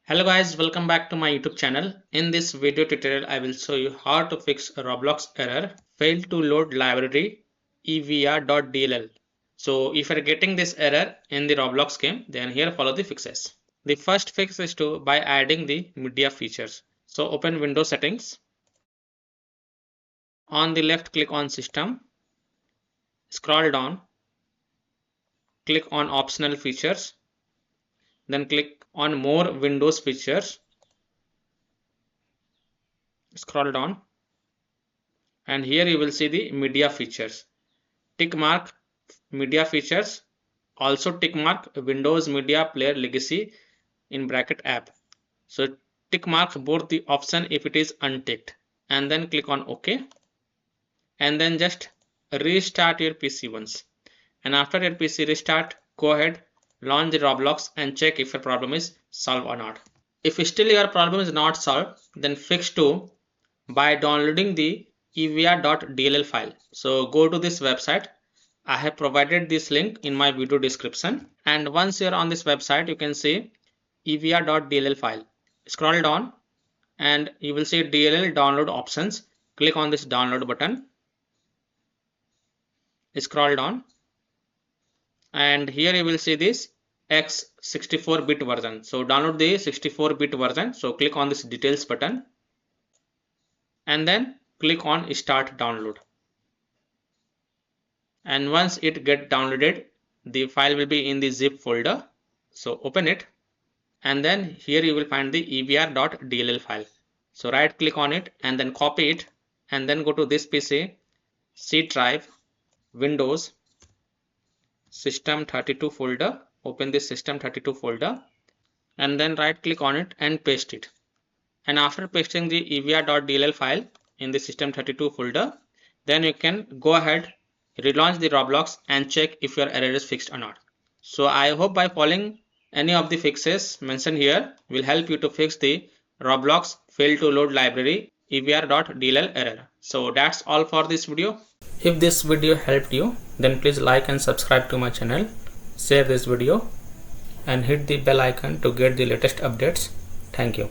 Hello guys, welcome back to my YouTube channel. In this video tutorial, I will show you how to fix a Roblox error, failed to load library EVR.dll. So if you're getting this error in the Roblox game, then here follow the fixes. The first fix is by adding the media features. So open Windows settings. On the left, click on System. Scroll down. Click on Optional Features. Then click on More Windows Features. Scroll down. And here you will see the media features. Tick mark media features. Also tick mark Windows Media Player Legacy in bracket app. So tick mark both the option if it is unticked. And then click on OK. And then just restart your PC once. And after your PC restart, go ahead, launch the Roblox and check if your problem is solved or not. If still your problem is not solved, then fix to by downloading the EVR.dll file. So go to this website. I have provided this link in my video description. And once you're on this website, you can see EVR.dll file. Scroll down and you will see DLL download options. Click on this download button. Scroll down and here you will see this X64-bit version. So download the 64-bit version. So click on this details button and then click on start download. And once it get downloaded, the file will be in the zip folder. So open it and then here you will find the evr.dll file. So right click on it and then copy it and then go to this PC, C drive, Windows, System32 folder. Open this System32 folder and then right click on it and paste it. And after pasting the evr.dll file in the System32 folder, then you can go ahead, relaunch the Roblox and check if your error is fixed or not. So I hope by following any of the fixes mentioned here will help you to fix the Roblox failed to load library EVR.dll error. So that's all for this video. If this video helped you, then please like and subscribe to my channel, share this video and hit the bell icon to get the latest updates. Thank you.